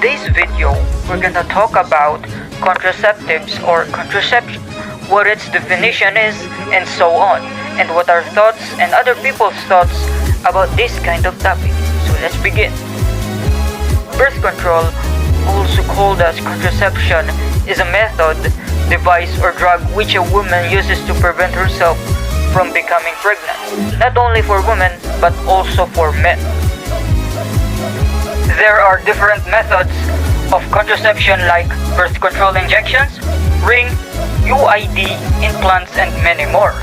today's video, we're gonna talk about contraceptives or contraception, what its definition is, and so on, and what our thoughts and other people's thoughts about this kind of topic. So let's begin. Birth control, also called as contraception, is a method, device, or drug which a woman uses to prevent herself from becoming pregnant, not only for women but also for men. There are different methods of contraception like birth control injections, ring, UID, implants, and many more.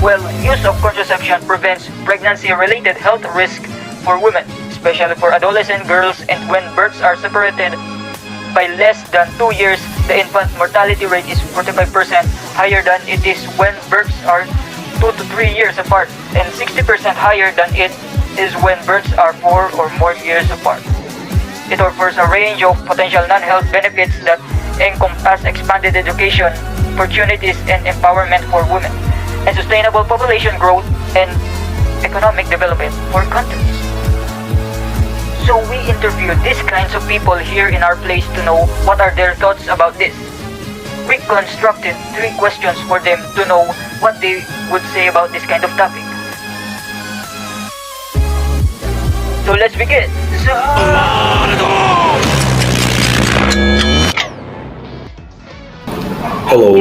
Well, use of contraception prevents pregnancy-related health risk for women, especially for adolescent girls, and when births are separated by less than 2 years, the infant mortality rate is 45% higher than it is when births are 2 to 3 years apart, and 60% higher than it is when births are 4 or more years apart. It offers a range of potential non-health benefits that encompass expanded education, opportunities, and empowerment for women, and sustainable population growth and economic development for countries. So we interviewed these kinds of people here in our place to know what are their thoughts about this. We constructed 3 questions for them to know what they would say about this kind of topic. So let's begin. Hello.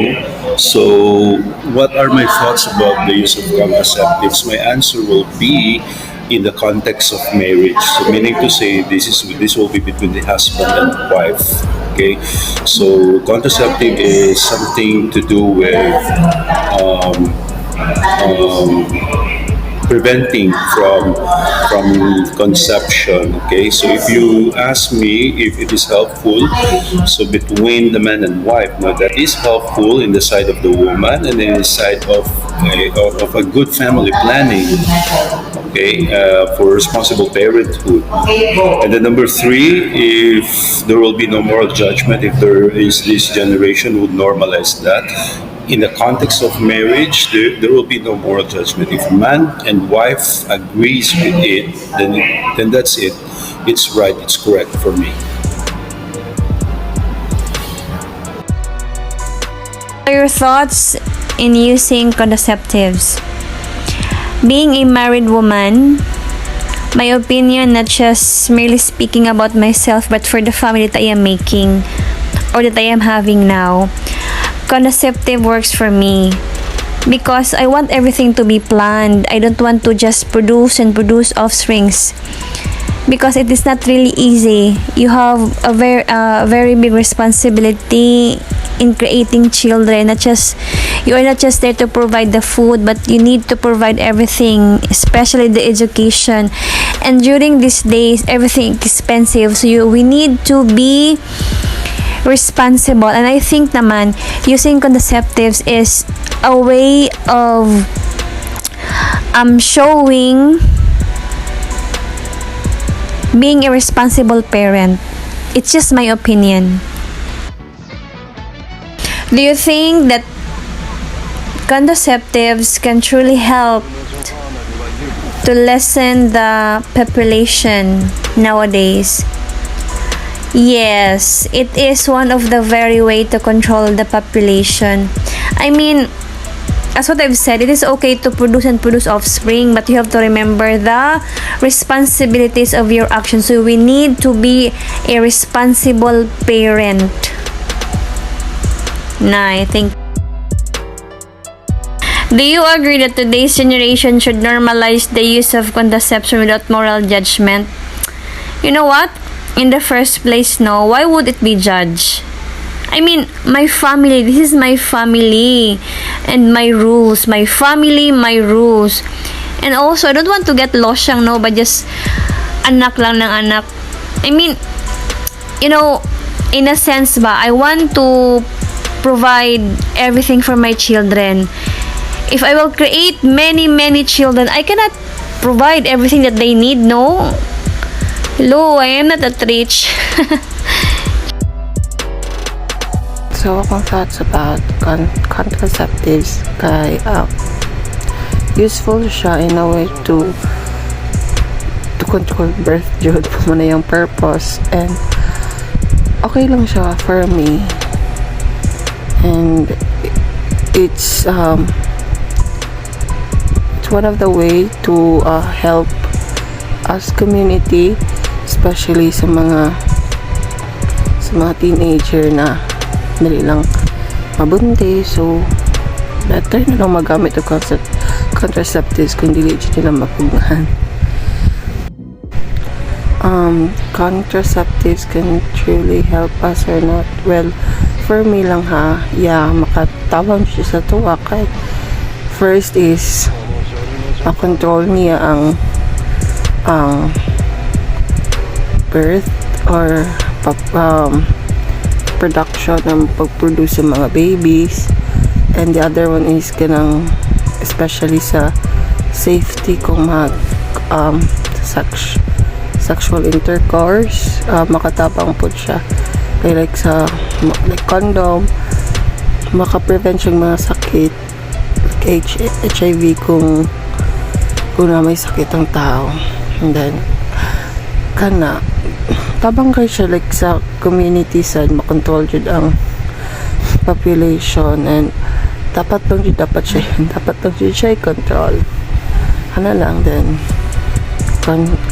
So, what are my thoughts about the use of contraceptives? My answer will be in the context of marriage. So, meaning to say, this will be between the husband and wife. Okay. So, contraceptive is something to do with preventing from conception. Okay, so if you ask me if it is helpful, so between the man and wife, now that is helpful in the side of the woman and in the side of a good family planning. Okay, for responsible parenthood. And then number 3, if there will be no moral judgment, if there is this generation would normalize that. In the context of marriage, there will be no moral judgment. If man and wife agrees with it, then that's it. It's right, it's correct for me. Your thoughts in using contraceptives? Being a married woman, my opinion, not just merely speaking about myself, but for the family that I am making or that I am having now, contraceptive works for me because I want everything to be planned. I don't want to just produce offsprings because it is not really easy. You have a very big responsibility in creating children. You are not just there to provide the food, but you need to provide everything, especially the education. And during these days, everything is expensive, so we need to be responsible. And I think naman using contraceptives is a way of showing being a responsible parent. It's just my opinion. Do you think that contraceptives can truly help to lessen the population nowadays? Yes, it is one of the very way to control the population. I mean, as what I've said, it is okay to produce offspring, but you have to remember the responsibilities of your actions. So we need to be a responsible parent. I think. Do you agree that today's generation should normalize the use of contraception without moral judgment? You know what? In the first place, no. Why would it be judged? I mean, my family. This is my family. And my rules. My family, my rules. And also, I don't want to get lost lang, no? But just anak lang ng anak. I mean, you know, in a sense ba, I want to provide everything for my children. If I will create many children, I cannot provide everything that they need, no? Hello, I am not that rich. So, akong thoughts about contraceptives kay useful siya in a way to control birth jud mo na yung purpose, and okay lang siya for me. And it's one of the way to help us community, especially sa mga teenager na dali lang mabunti. So better na lang magamit ng contraceptives kung dili nila mapugnahan. Contraceptives can truly help us or not. Well, for me lang ha, yeah, makatawag siya sa tuwa. Kahit first is makontrol niya ang birth or production ng pag-produce ng mga babies, and the other one is kanang especially sa safety kung sexual intercourse, makatabang po siya like like condom, makaprevent yung mga sakit like HIV kung na may sakit ang tao. And then kana tabang kayo siya like sa community side, makontrol jud ang population, and dapat lang siya i-control. Ano lang din,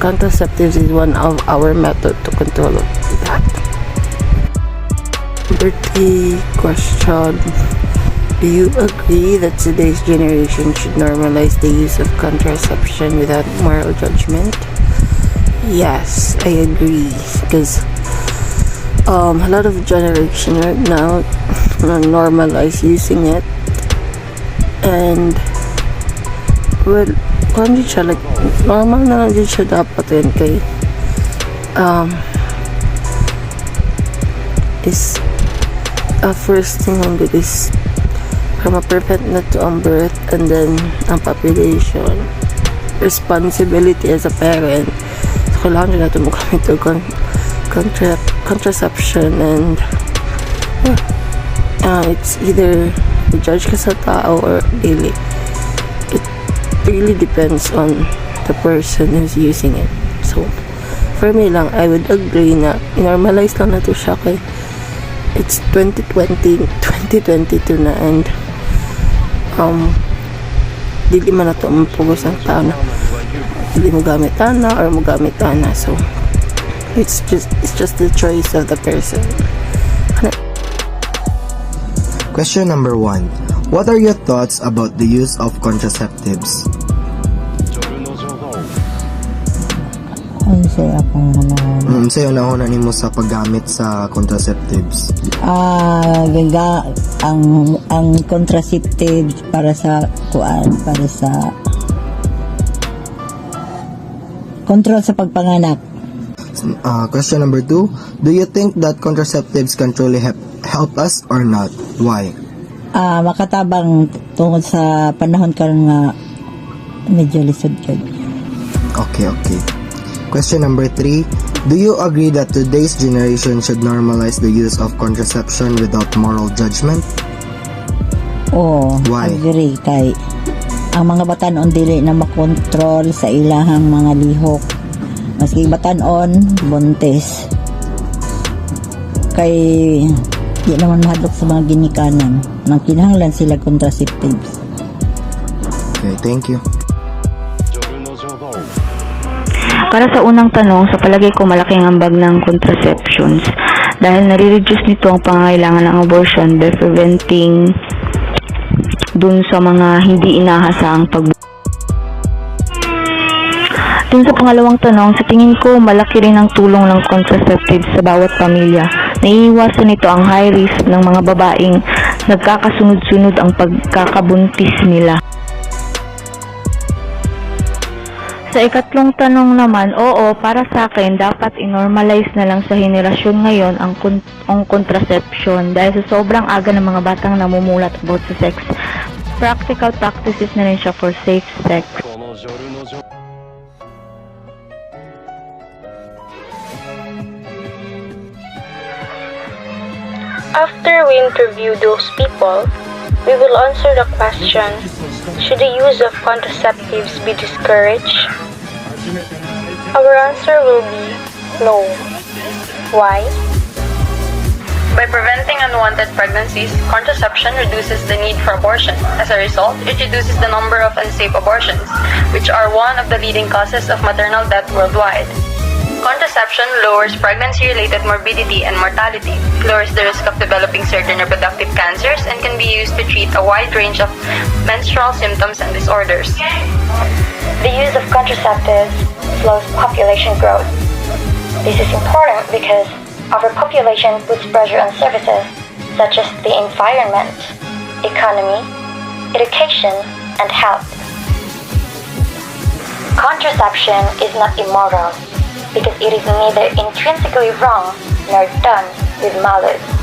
contraceptives is one of our method to control that. Number 3 question: do you agree that today's generation should normalize the use of contraception without moral judgment? Yes, I agree, because a lot of generation right now normalize using it, and well, hindi siya like normal na lang din siya dapat yun kay is first thing on it is para ma-prevent na to ang birth, and then ang population responsibility as a parent. So kailangan na ito magamit to contraception, and it's either judge ka sa tao or dili. It really depends on the person who's using it. So for me lang, I would agree na normalize lang na to siya kay it's 2022 na, and dili man na to mapugos ng tao na dili mo gamit ana or mo gamit ana. So it's just the choice of the person. Question number 1. What are your thoughts about the use of contraceptives? Ano siya akong Sa'yo nauna nimo sa paggamit sa contraceptives. ang contraceptive para sa control sa pagpanganak. Question number 2. Do you think that contraceptives can truly help us or not? Why? Makatabang tungod sa panahon karon nga medyo lisod kay. Okay. Question number 3. Do you agree that today's generation should normalize the use of contraception without moral judgment? Why? Agree kay ang mga batan-on dili na makontrol sa ilahang mga lihok. Maski batan-on buntis. Kay di naman mahadlok sa mga ginikanan. Nang kinahanglan sila contraceptives. Okay, thank you. Para sa unang tanong, sa palagay ko malaking ambag ng contraceptions dahil nare-reduce nito ang pangangailangan ng abortion by preventing dun sa mga hindi inahasaang Dun sa pangalawang tanong, sa tingin ko malaki rin ang tulong ng contraceptives sa bawat pamilya. Naiiwasan nito ang high risk ng mga babaeng nagkakasunod-sunod ang pagkakabuntis nila. Sa ikatlong tanong naman, oo, para sa akin, dapat i-normalize na lang sa henerasyon ngayon ang contraception dahil sa sobrang aga ng mga batang namumulat about sa sex. Practical practices na rin siya for safe sex. After we interview those people, we will answer the question, should the use of contraceptives be discouraged? Our answer will be no. Why? By preventing unwanted pregnancies, contraception reduces the need for abortion. As a result, it reduces the number of unsafe abortions, which are one of the leading causes of maternal death worldwide. Contraception lowers pregnancy-related morbidity and mortality, lowers the risk of developing certain reproductive cancers, and can be used to treat a wide range of menstrual symptoms and disorders. The use of contraceptives slows population growth. This is important because overpopulation puts pressure on services such as the environment, economy, education, and health. Contraception is not immoral because it is neither intrinsically wrong nor done with malice.